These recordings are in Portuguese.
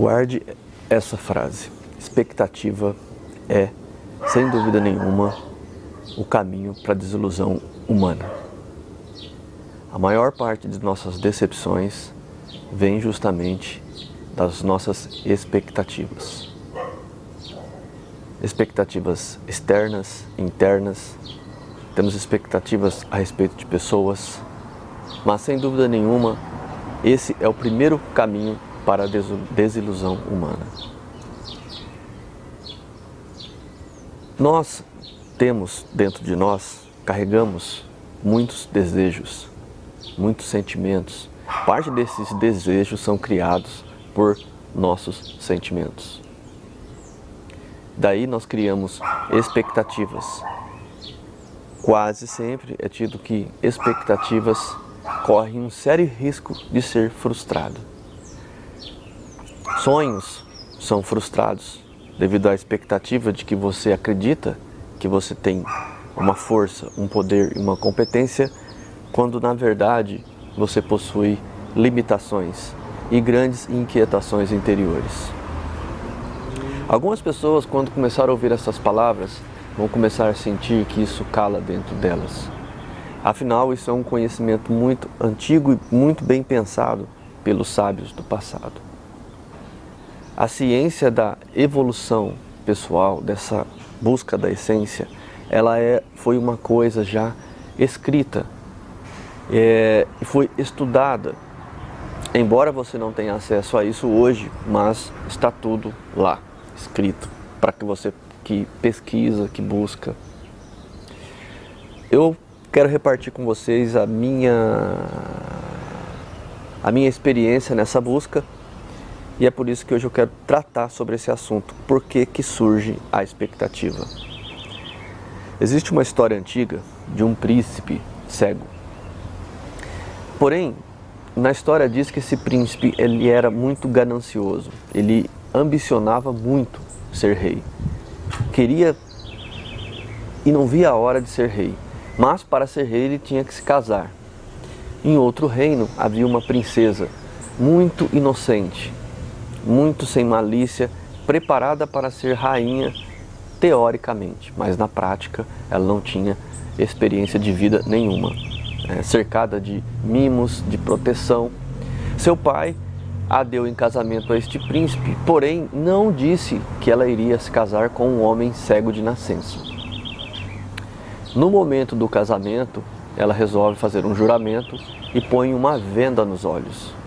Guarde essa frase. Expectativa é, sem dúvida nenhuma, o caminho para a desilusão humana. A maior parte de nossas decepções vem justamente das nossas expectativas. Expectativas externas, internas, temos expectativas a respeito de pessoas, mas sem dúvida nenhuma, esse é o primeiro caminho para a desilusão humana. Nós temos dentro de nós, carregamos muitos desejos, muitos sentimentos. Parte desses desejos são criados por nossos sentimentos. Daí nós criamos expectativas. Quase sempre é tido que expectativas correm um sério risco de ser frustrado. Sonhos são frustrados devido à expectativa de que você acredita que você tem uma força, um poder e uma competência, quando na verdade você possui limitações e grandes inquietações interiores. Algumas pessoas, quando começarem a ouvir essas palavras, vão começar a sentir que isso cala dentro delas. Afinal, isso é um conhecimento muito antigo e muito bem pensado pelos sábios do passado. A ciência da evolução pessoal, dessa busca da essência, foi uma coisa já escrita e foi estudada. Embora você não tenha acesso a isso hoje, mas está tudo lá, escrito, para que você que pesquisa, que busca. Eu quero repartir com vocês a minha experiência nessa busca, e é por isso que hoje eu quero tratar sobre esse assunto. Por que que surge a expectativa? Existe uma história antiga de um príncipe cego. Porém, na história diz que esse príncipe ele era muito ganancioso. Ele ambicionava muito ser rei. Queria e não via a hora de ser rei. Mas para ser rei ele tinha que se casar. Em outro reino havia uma princesa muito inocente, muito sem malícia, preparada para ser rainha teoricamente, mas na prática ela não tinha experiência de vida nenhuma, cercada de mimos, de proteção. Seu pai a deu em casamento a este príncipe, porém não disse que ela iria se casar com um homem cego de nascença. No momento do casamento, ela resolve fazer um juramento e põe uma venda nos olhos.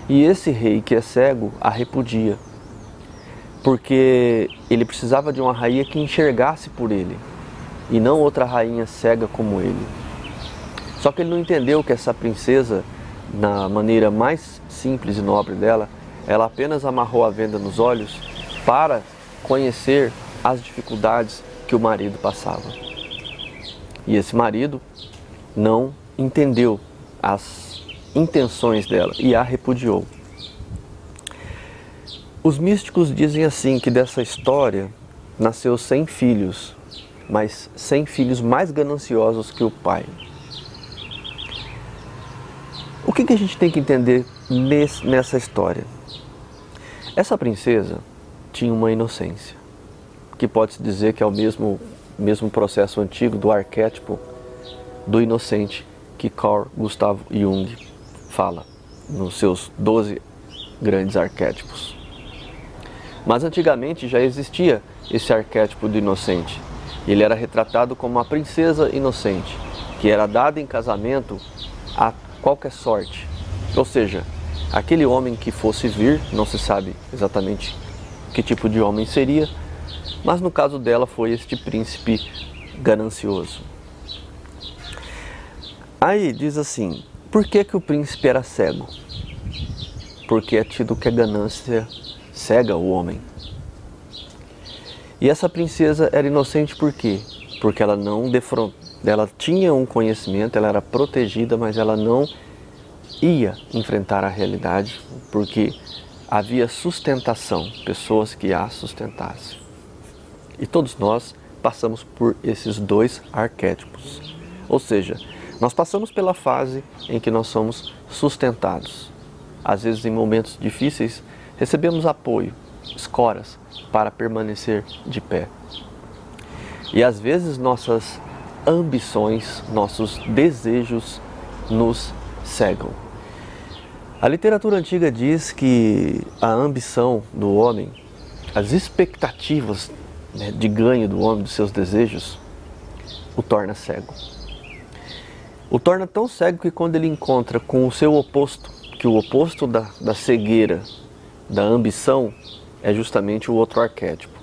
E esse rei que é cego a repudia, porque ele precisava de uma rainha que enxergasse por ele, e não outra rainha cega como ele. Só que ele não entendeu que essa princesa, na maneira mais simples e nobre dela, ela apenas amarrou a venda nos olhos para conhecer as dificuldades que o marido passava. E esse marido não entendeu as intenções dela e a repudiou. Os místicos dizem assim que dessa história nasceu 100 filhos, mas 100 filhos mais gananciosos que o pai. O que a gente tem que entender nessa história? Essa princesa tinha uma inocência, que pode-se dizer que é o mesmo processo antigo do arquétipo do inocente que Carl Gustav Jung fala nos seus 12 grandes arquétipos. Mas antigamente já existia esse arquétipo do inocente. Ele era retratado como uma princesa inocente, que era dada em casamento a qualquer sorte. Ou seja, aquele homem que fosse vir, não se sabe exatamente que tipo de homem seria, mas no caso dela foi este príncipe ganancioso. Aí diz assim, por que que o príncipe era cego? Porque é tido que a ganância cega o homem. E essa princesa era inocente por quê? Porque ela não ela tinha um conhecimento, ela era protegida, mas ela não ia enfrentar a realidade, porque havia sustentação, pessoas que a sustentassem. E todos nós passamos por esses dois arquétipos. Ou seja, nós passamos pela fase em que nós somos sustentados. Às vezes em momentos difíceis, recebemos apoio, escoras para permanecer de pé. E às vezes nossas ambições, nossos desejos nos cegam. A literatura antiga diz que a ambição do homem, as expectativas, né, de ganho do homem, dos seus desejos, o torna cego. O torna tão cego que quando ele encontra com o seu oposto, que o oposto da cegueira, da ambição, é justamente o outro arquétipo.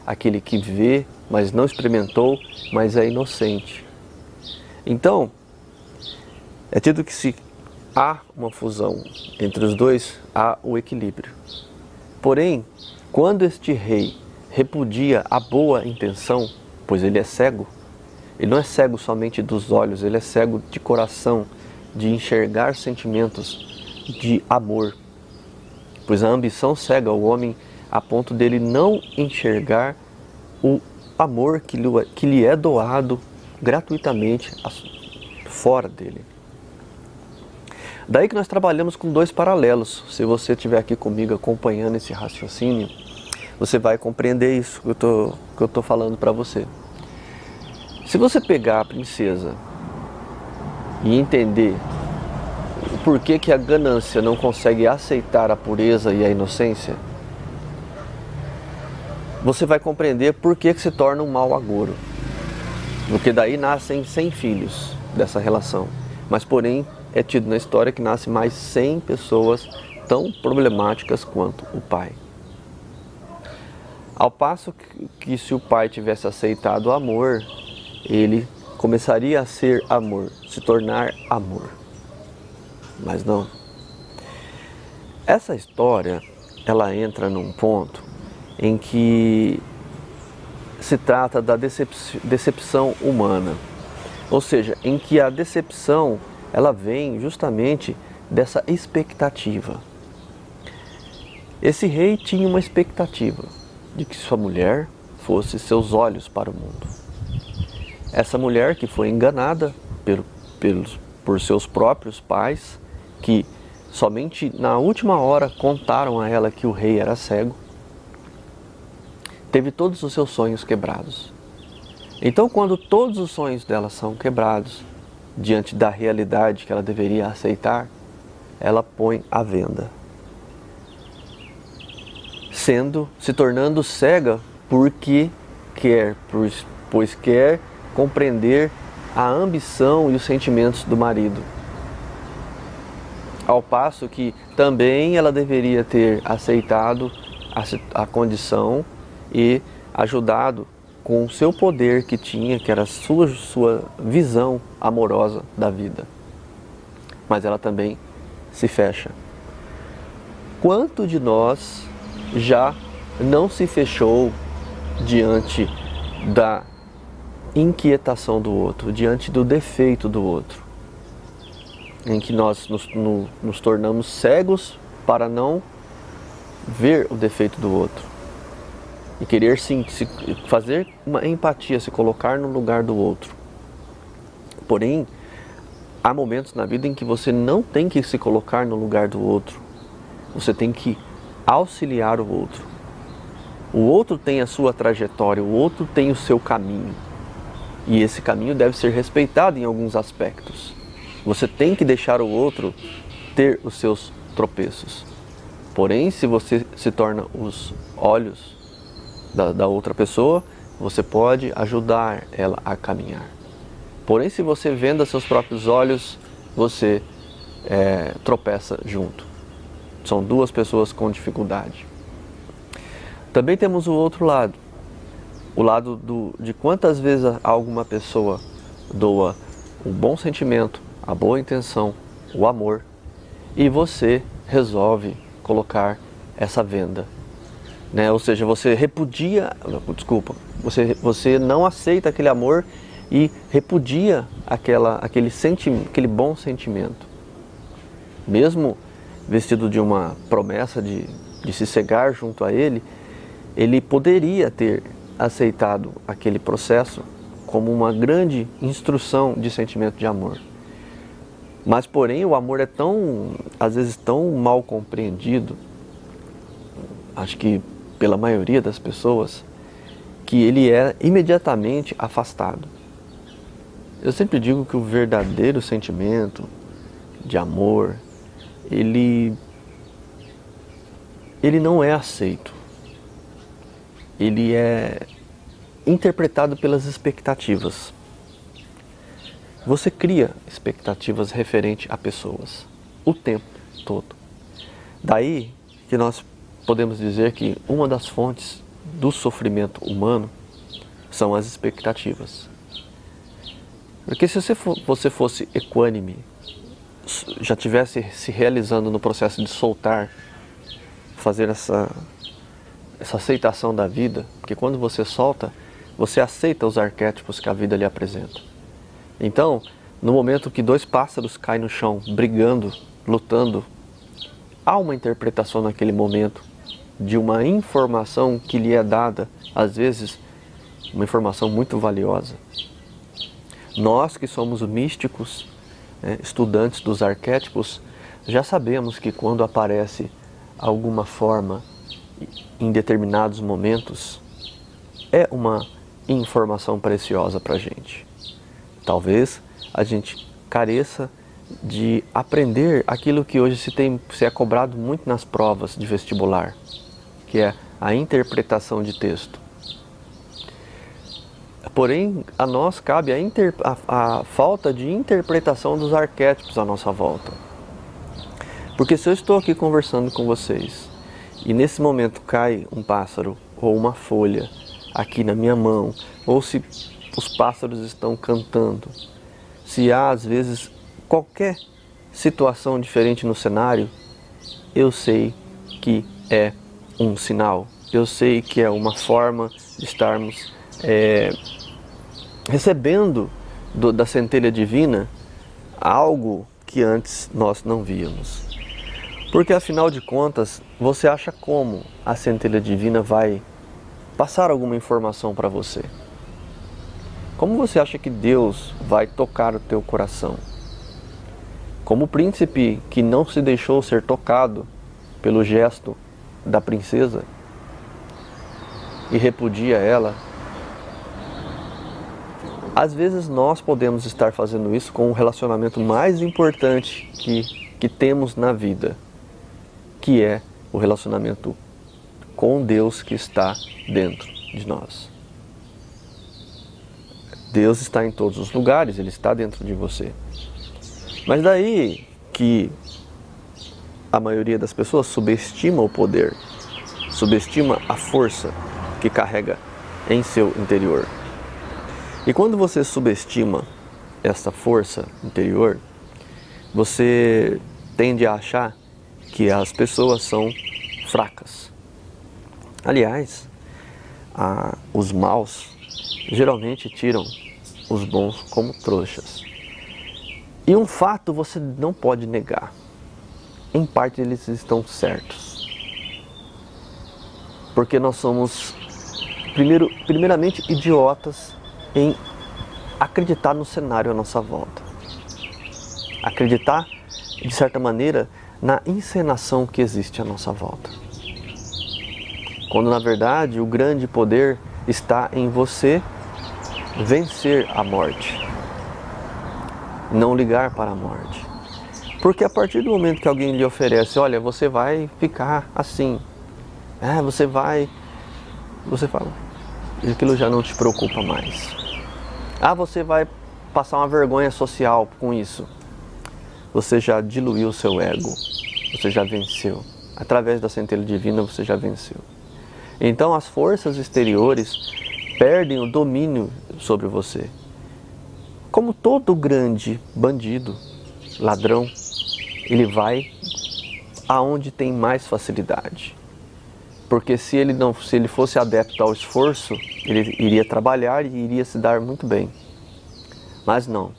Aquele que vê, mas não experimentou, mas é inocente. Então, é tido que se há uma fusão entre os dois, há o equilíbrio. Porém, quando este rei repudia a boa intenção, pois ele é cego, ele não é cego somente dos olhos, ele é cego de coração, de enxergar sentimentos de amor. Pois a ambição cega o homem a ponto dele não enxergar o amor que lhe é doado gratuitamente fora dele. Daí que nós trabalhamos com dois paralelos. Se você estiver aqui comigo acompanhando esse raciocínio, você vai compreender isso que eu tô falando para você. Se você pegar a princesa e entender o porquê que a ganância não consegue aceitar a pureza e a inocência, você vai compreender por que se torna um mau agouro. Porque daí nascem 100 filhos dessa relação. Mas porém é tido na história que nasce mais 100 pessoas tão problemáticas quanto o pai. Ao passo que se o pai tivesse aceitado o amor, ele começaria a ser amor, se tornar amor. Mas não. Essa história, ela entra num ponto em que se trata da decepção humana. Ou seja, em que a decepção, ela vem justamente dessa expectativa. Esse rei tinha uma expectativa de que sua mulher fosse seus olhos para o mundo. Essa mulher que foi enganada por seus próprios pais, que somente na última hora contaram a ela que o rei era cego, teve todos os seus sonhos quebrados. Então, quando todos os sonhos dela são quebrados, diante da realidade que ela deveria aceitar, ela põe à venda, se tornando cega porque pois quer compreender a ambição e os sentimentos do marido. Ao passo que também ela deveria ter aceitado a condição e ajudado com o seu poder que tinha, que era a sua visão amorosa da vida. Mas ela também se fecha. Quanto de nós já não se fechou diante da inquietação do outro, diante do defeito do outro, em que nós nos tornamos cegos para não ver o defeito do outro e querer sim fazer uma empatia, se colocar no lugar do outro. Porém, há momentos na vida em que você não tem que se colocar no lugar do outro, você tem que auxiliar o outro. O outro tem a sua trajetória, o outro tem o seu caminho. E esse caminho deve ser respeitado em alguns aspectos. Você tem que deixar o outro ter os seus tropeços. Porém, se você se torna os olhos da outra pessoa, você pode ajudar ela a caminhar. Porém, se você venda seus próprios olhos, você tropeça junto. São duas pessoas com dificuldade. Também temos o outro lado. O lado de quantas vezes alguma pessoa doa o bom sentimento, a boa intenção, o amor, e você resolve colocar essa venda. Né? Ou seja, você você não aceita aquele amor e repudia aquele bom sentimento. Mesmo vestido de uma promessa de se cegar junto a ele, ele poderia ter aceitado aquele processo como uma grande instrução de sentimento de amor. Mas, porém, o amor é às vezes tão mal compreendido acho que pela maioria das pessoas, que ele é imediatamente afastado. Eu sempre digo que o verdadeiro sentimento de amor, ele não é aceito. Ele é interpretado pelas expectativas. Você cria expectativas referente a pessoas o tempo todo. Daí que nós podemos dizer que uma das fontes do sofrimento humano são as expectativas. Porque se você fosse equânime, já tivesse se realizando no processo de soltar, fazer essa aceitação da vida, porque quando você solta, você aceita os arquétipos que a vida lhe apresenta. Então, no momento que dois pássaros caem no chão, brigando, lutando, há uma interpretação naquele momento de uma informação que lhe é dada, às vezes, uma informação muito valiosa. Nós que somos místicos, estudantes dos arquétipos, já sabemos que quando aparece alguma forma em determinados momentos, é uma informação preciosa para a gente. Talvez a gente careça de aprender aquilo que hoje se é cobrado muito nas provas de vestibular, que é a interpretação de texto. Porém, a nós cabe a falta de interpretação dos arquétipos à nossa volta. Porque se eu estou aqui conversando com vocês e nesse momento cai um pássaro ou uma folha aqui na minha mão, ou se os pássaros estão cantando, se há às vezes qualquer situação diferente no cenário, eu sei que é um sinal, eu sei que é uma forma de estarmos recebendo da centelha divina algo que antes nós não víamos. Porque afinal de contas, você acha como a centelha divina vai passar alguma informação para você? Como você acha que Deus vai tocar o teu coração? Como o príncipe que não se deixou ser tocado pelo gesto da princesa e repudia ela, às vezes nós podemos estar fazendo isso com o relacionamento mais importante que temos na vida, que é o relacionamento com Deus que está dentro de nós. Deus está em todos os lugares, Ele está dentro de você. Mas daí que a maioria das pessoas subestima o poder, subestima a força que carrega em seu interior. E quando você subestima essa força interior, você tende a achar que as pessoas são fracas. Aliás, os maus geralmente tiram os bons como trouxas. E um fato você não pode negar. Em parte eles estão certos. Porque nós somos, primeiramente, idiotas em acreditar no cenário à nossa volta. Acreditar, de certa maneira, na encenação que existe à nossa volta. Quando, na verdade, o grande poder está em você vencer a morte. Não ligar para a morte. Porque a partir do momento que alguém lhe oferece, olha, você vai ficar assim, você fala, aquilo já não te preocupa mais. Você vai passar uma vergonha social com isso. Você já diluiu o seu ego, você já venceu. Através da centelha divina você já venceu. Então as forças exteriores perdem o domínio sobre você. Como todo grande bandido, ladrão, ele vai aonde tem mais facilidade. Porque se ele fosse adepto ao esforço, ele iria trabalhar e iria se dar muito bem. Mas não,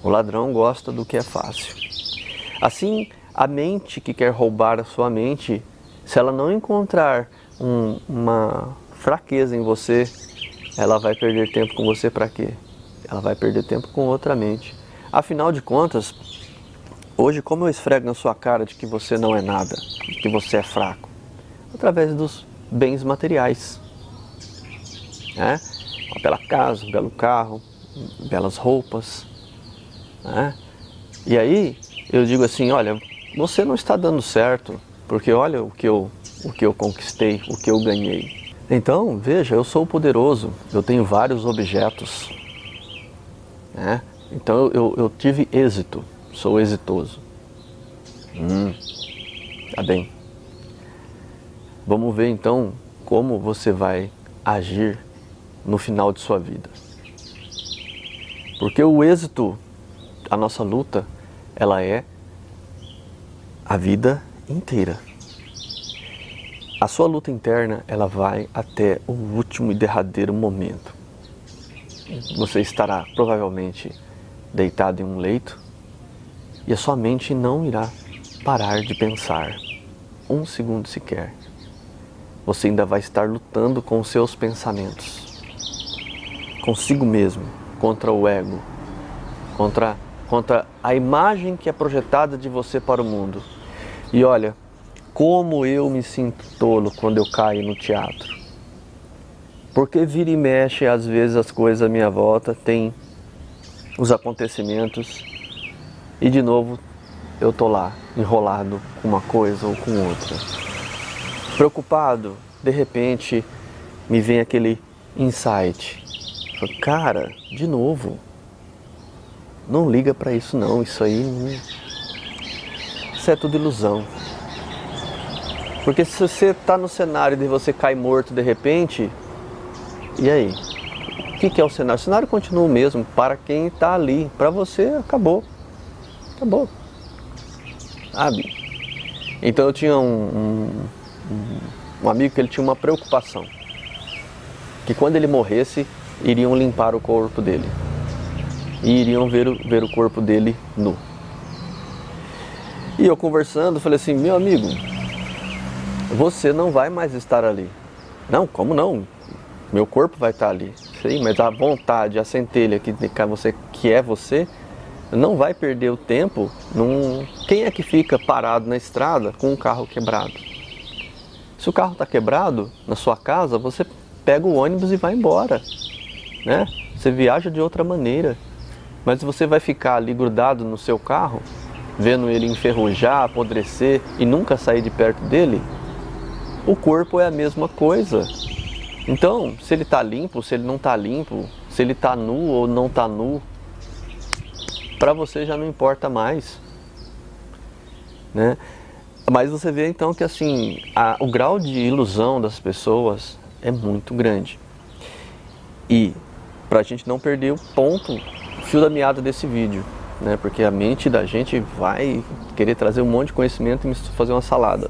o ladrão gosta do que é fácil. Assim, a mente que quer roubar a sua mente, se ela não encontrar uma fraqueza em você, ela vai perder tempo com você para quê? Ela vai perder tempo com outra mente. Afinal de contas, hoje como eu esfrego na sua cara de que você não é nada, de que você é fraco, através dos bens materiais, né? Uma bela casa, um belo carro, belas roupas, né? E aí eu digo assim, olha, você não está dando certo, porque olha o que eu conquistei, o que eu ganhei. Então, veja, eu sou poderoso, eu tenho vários objetos, né? Então eu tive êxito, sou exitoso. Tá bem. Vamos ver então como você vai agir no final de sua vida. Porque o êxito, a nossa luta, ela é a vida inteira. A sua luta interna, ela vai até o último e derradeiro momento. Você estará provavelmente deitado em um leito e a sua mente não irá parar de pensar um segundo sequer. Você ainda vai estar lutando com os seus pensamentos, consigo mesmo, contra o ego, contra a imagem que é projetada de você para o mundo. E olha, como eu me sinto tolo quando eu caio no teatro. Porque vira e mexe, às vezes as coisas à minha volta tem os acontecimentos e de novo eu tô lá, enrolado com uma coisa ou com outra. Preocupado, de repente me vem aquele insight. Cara, de novo, não liga pra isso não, isso é tudo ilusão. Porque se você tá no cenário de você cair morto de repente, e aí? O que é o cenário? O cenário continua o mesmo para quem está ali. Para você, acabou. Acabou. Sabe? Então eu tinha um amigo que ele tinha uma preocupação. Que quando ele morresse, iriam limpar o corpo dele. E iriam ver o corpo dele nu. E eu conversando, falei assim, meu amigo, você não vai mais estar ali. Não, como não? Meu corpo vai estar ali. Sim, mas a vontade, a centelha que é você, não vai perder o tempo. Quem é que fica parado na estrada com um carro quebrado? Se o carro está quebrado na sua casa, você pega o ônibus e vai embora, né? Você viaja de outra maneira. Mas você vai ficar ali grudado no seu carro, vendo ele enferrujar, apodrecer e nunca sair de perto dele? O corpo é a mesma coisa. Então, se ele está limpo, se ele não está limpo, se ele está nu ou não está nu, para você já não importa mais, né? Mas você vê então que assim, o grau de ilusão das pessoas é muito grande. E para a gente não perder o fio da meada desse vídeo, né? Porque a mente da gente vai querer trazer um monte de conhecimento e fazer uma salada.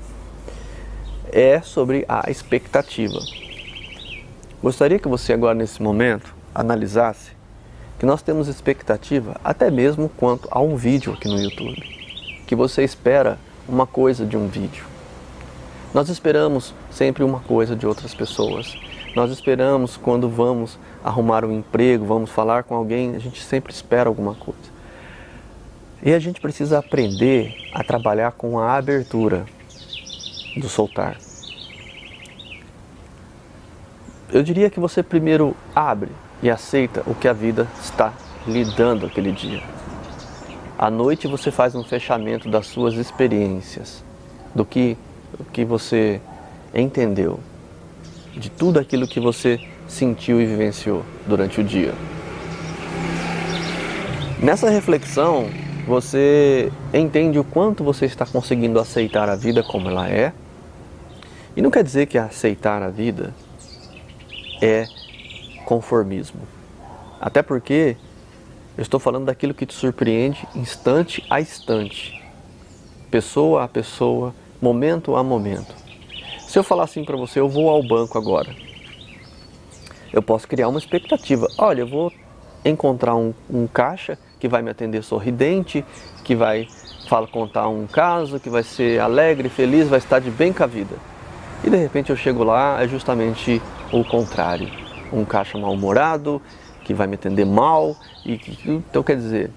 É sobre a expectativa. Gostaria que você agora nesse momento analisasse que nós temos expectativa até mesmo quanto a um vídeo aqui no YouTube. Que você espera uma coisa de um vídeo. Nós esperamos sempre uma coisa de outras pessoas. Nós esperamos quando vamos arrumar um emprego, vamos falar com alguém, a gente sempre espera alguma coisa. E a gente precisa aprender a trabalhar com a abertura do soltar. Eu diria que você primeiro abre e aceita o que a vida está lhe dando aquele dia. À noite você faz um fechamento das suas experiências, do que você entendeu, de tudo aquilo que você sentiu e vivenciou durante o dia. Nessa reflexão, você entende o quanto você está conseguindo aceitar a vida como ela é. E não quer dizer que aceitar a vida é conformismo. Até porque eu estou falando daquilo que te surpreende instante a instante, pessoa a pessoa, momento a momento. Se eu falar assim para você, eu vou ao banco agora, eu posso criar uma expectativa. Olha, eu vou encontrar um caixa que vai me atender sorridente, que vai contar um caso, que vai ser alegre, feliz, vai estar de bem com a vida. E de repente eu chego lá, é justamente o contrário. Um caixa mal-humorado, que vai me atender mal. Então quer dizer,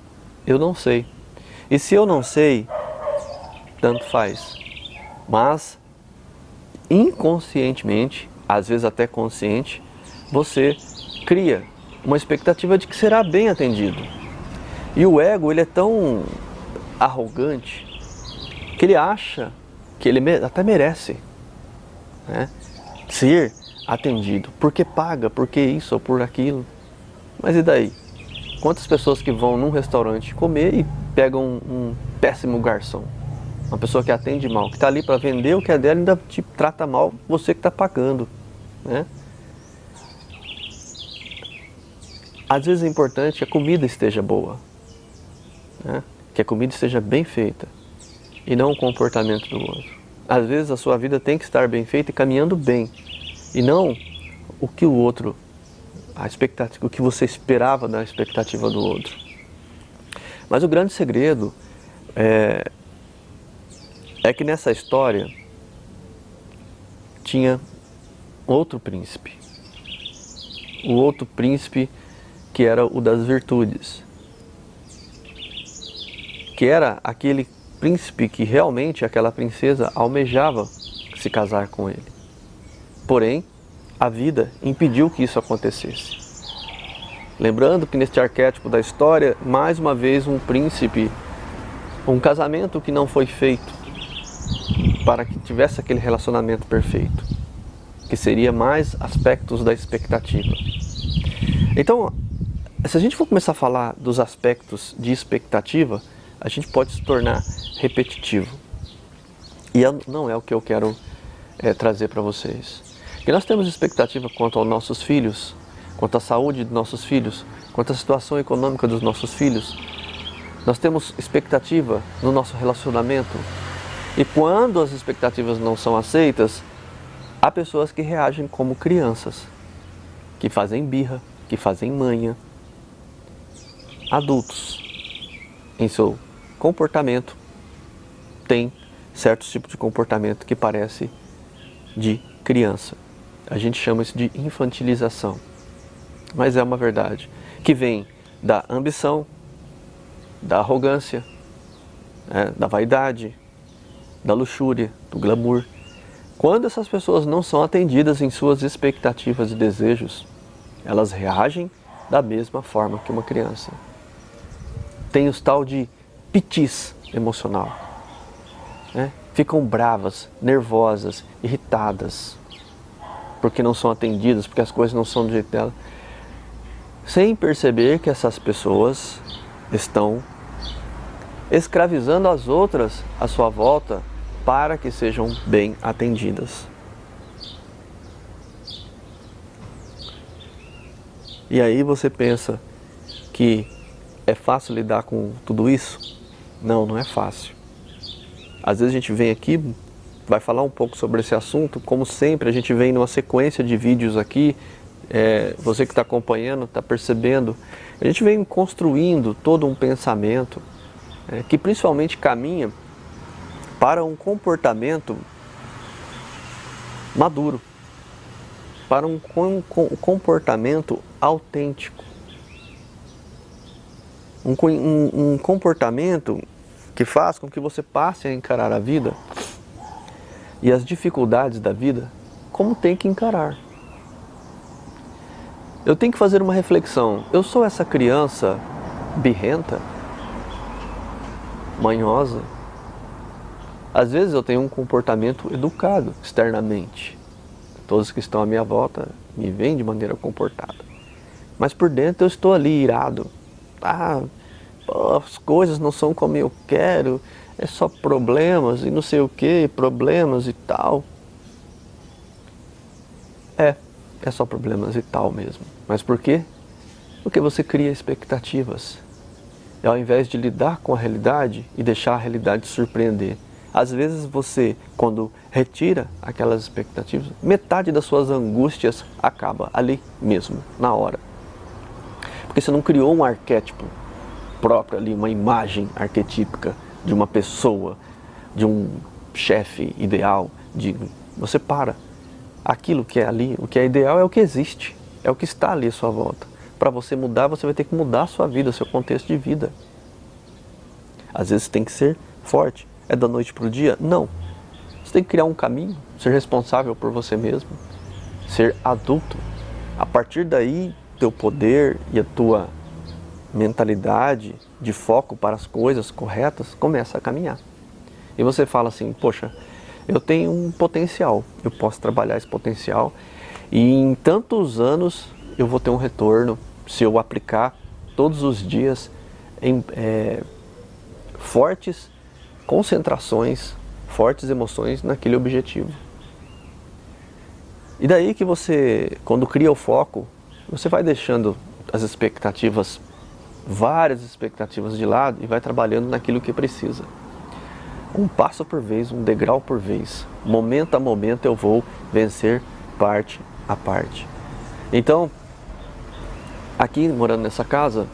eu não sei. E se eu não sei, tanto faz. Mas inconscientemente, às vezes até consciente, você cria uma expectativa de que será bem atendido. E o ego, ele é tão arrogante que ele acha que ele até merece, né, ser atendido, porque paga, porque isso ou por aquilo. Mas e daí? Quantas pessoas que vão num restaurante comer e pegam um péssimo garçom? Uma pessoa que atende mal, que está ali para vender o que é dela e ainda te trata mal, você que está pagando, né? Às vezes é importante que a comida esteja boa, né? Que a comida esteja bem feita e não o comportamento do outro. Às vezes a sua vida tem que estar bem feita e caminhando bem, e não o que o outro, a expectativa, o que você esperava da expectativa do outro. Mas o grande segredo é que nessa história tinha outro príncipe. O outro príncipe que era o das virtudes. Que era aquele príncipe que realmente aquela princesa almejava se casar com ele. Porém, a vida impediu que isso acontecesse. Lembrando que neste arquétipo da história, mais uma vez um príncipe, um casamento que não foi feito para que tivesse aquele relacionamento perfeito, que seria mais aspectos da expectativa. Então, se a gente for começar a falar dos aspectos de expectativa, a gente pode se tornar repetitivo. E não é o que eu quero trazer para vocês. Porque nós temos expectativa quanto aos nossos filhos, quanto à saúde dos nossos filhos, quanto à situação econômica dos nossos filhos. Nós temos expectativa no nosso relacionamento. E quando as expectativas não são aceitas, há pessoas que reagem como crianças, que fazem birra, que fazem manha. Adultos, em seu comportamento, têm certos tipos de comportamento que parece de criança. A gente chama isso de infantilização. Mas é uma verdade, que vem da ambição, da arrogância, da vaidade, da luxúria, do glamour. Quando essas pessoas não são atendidas em suas expectativas e desejos, elas reagem da mesma forma que uma criança. Tem os tal de pitis emocional, né? Ficam bravas, nervosas, irritadas, porque não são atendidas, porque as coisas não são do jeito dela, sem perceber que essas pessoas estão escravizando as outras à sua volta para que sejam bem atendidas. E aí você pensa que é fácil lidar com tudo isso? Não, não é fácil. Às vezes a gente vem aqui, vai falar um pouco sobre esse assunto, como sempre a gente vem numa sequência de vídeos aqui, você que está acompanhando, está percebendo, a gente vem construindo todo um pensamento que principalmente caminha para um comportamento maduro, para um comportamento autêntico, um comportamento que faz com que você passe a encarar a vida e as dificuldades da vida como tem que encarar. Eu tenho que fazer uma reflexão. Eu sou essa criança birrenta, manhosa? Às vezes eu tenho um comportamento educado externamente. Todos que estão à minha volta me veem de maneira comportada. Mas por dentro eu estou ali irado. As coisas não são como eu quero, é só problemas e não sei o que, problemas e tal. É só problemas e tal mesmo. Mas por quê? Porque você cria expectativas. E ao invés de lidar com a realidade e deixar a realidade te surpreender, às vezes você, quando retira aquelas expectativas, metade das suas angústias acaba ali mesmo, na hora. Porque você não criou um arquétipo próprio ali, uma imagem arquetípica de uma pessoa, de um chefe ideal. Você para. Aquilo que é ali, o que é ideal é o que existe, é o que está ali à sua volta. Para você mudar, você vai ter que mudar a sua vida, o seu contexto de vida. Às vezes tem que ser forte. É da noite para o dia? Não. Você tem que criar um caminho, ser responsável por você mesmo, ser adulto. A partir daí, teu poder e a tua mentalidade de foco para as coisas corretas começa a caminhar. E você fala assim, poxa, eu tenho um potencial, eu posso trabalhar esse potencial e em tantos anos eu vou ter um retorno se eu aplicar todos os dias em fortes concentrações, fortes emoções naquele objetivo. E daí que você, quando cria o foco, você vai deixando as expectativas, várias expectativas de lado e vai trabalhando naquilo que precisa. Um passo por vez, um degrau por vez, momento a momento eu vou vencer parte a parte. Então, aqui morando nessa casa,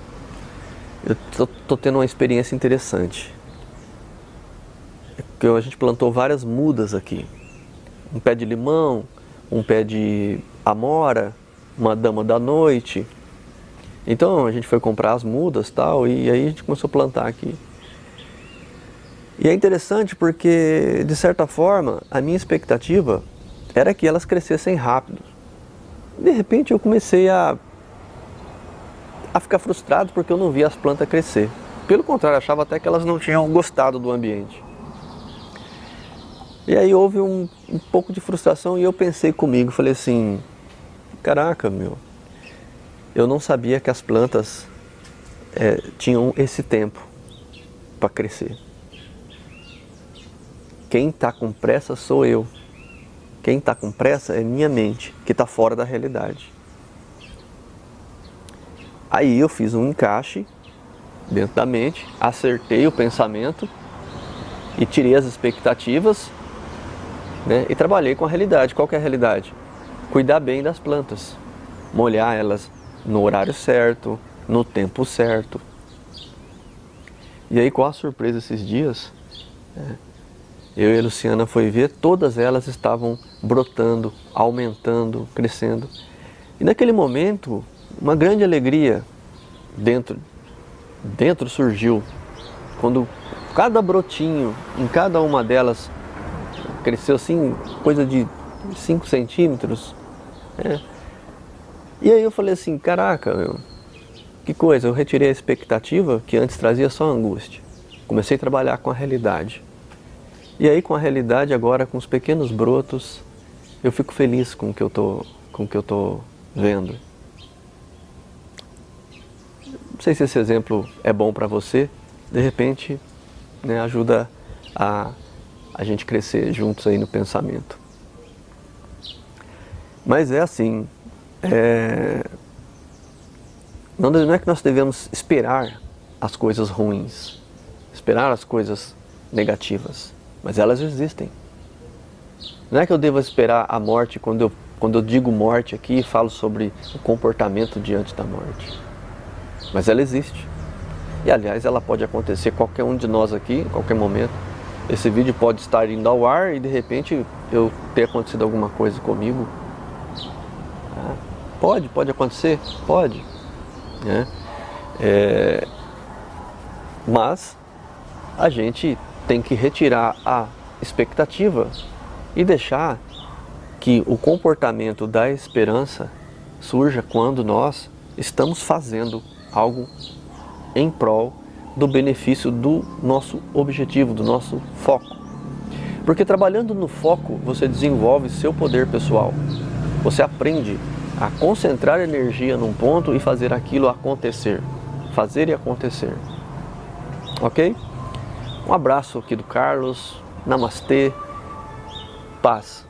eu tô tendo uma experiência interessante. A gente plantou várias mudas aqui. Um pé de limão, um pé de amora, uma dama da noite. Então a gente foi comprar as mudas e tal, e aí a gente começou a plantar aqui. E é interessante porque, de certa forma, a minha expectativa era que elas crescessem rápido. De repente eu comecei a ficar frustrado porque eu não via as plantas crescer. Pelo contrário, eu achava até que elas não tinham gostado do ambiente. E aí houve um pouco de frustração e eu pensei comigo, falei assim, caraca, meu, eu não sabia que as plantas tinham esse tempo para crescer. Quem está com pressa sou eu. Quem está com pressa é minha mente, que está fora da realidade. Aí eu fiz um encaixe dentro da mente, acertei o pensamento e tirei as expectativas, né, e trabalhei com a realidade. Qual que é a realidade? Cuidar bem das plantas, molhar elas no horário certo, no tempo certo. E aí, qual a surpresa esses dias? Eu e a Luciana foi ver, todas elas estavam brotando, aumentando, crescendo. E naquele momento, uma grande alegria dentro surgiu, quando cada brotinho, em cada uma delas, cresceu assim, coisa de 5 centímetros. E aí eu falei assim, caraca, meu, que coisa, eu retirei a expectativa que antes trazia só angústia. Comecei a trabalhar com a realidade. E aí com a realidade agora, com os pequenos brotos, eu fico feliz com o que eu tô vendo. Não sei se esse exemplo é bom para você, de repente, né, ajuda a gente crescer juntos aí no pensamento. Mas é assim, não é que nós devemos esperar as coisas ruins, esperar as coisas negativas, mas elas existem. Não é que eu devo esperar a morte, quando eu digo morte aqui, falo sobre o comportamento diante da morte. Mas ela existe. E aliás, ela pode acontecer qualquer um de nós aqui, em qualquer momento. Esse vídeo pode estar indo ao ar e de repente eu ter acontecido alguma coisa comigo. Pode acontecer? Pode. Né? Mas a gente tem que retirar a expectativa e deixar que o comportamento da esperança surja quando nós estamos fazendo algo em prol do benefício do nosso objetivo, do nosso foco. Porque trabalhando no foco, você desenvolve seu poder pessoal. Você aprende a concentrar energia num ponto e fazer aquilo acontecer. Fazer e acontecer. Ok? Um abraço aqui do Carlos. Namastê. Paz.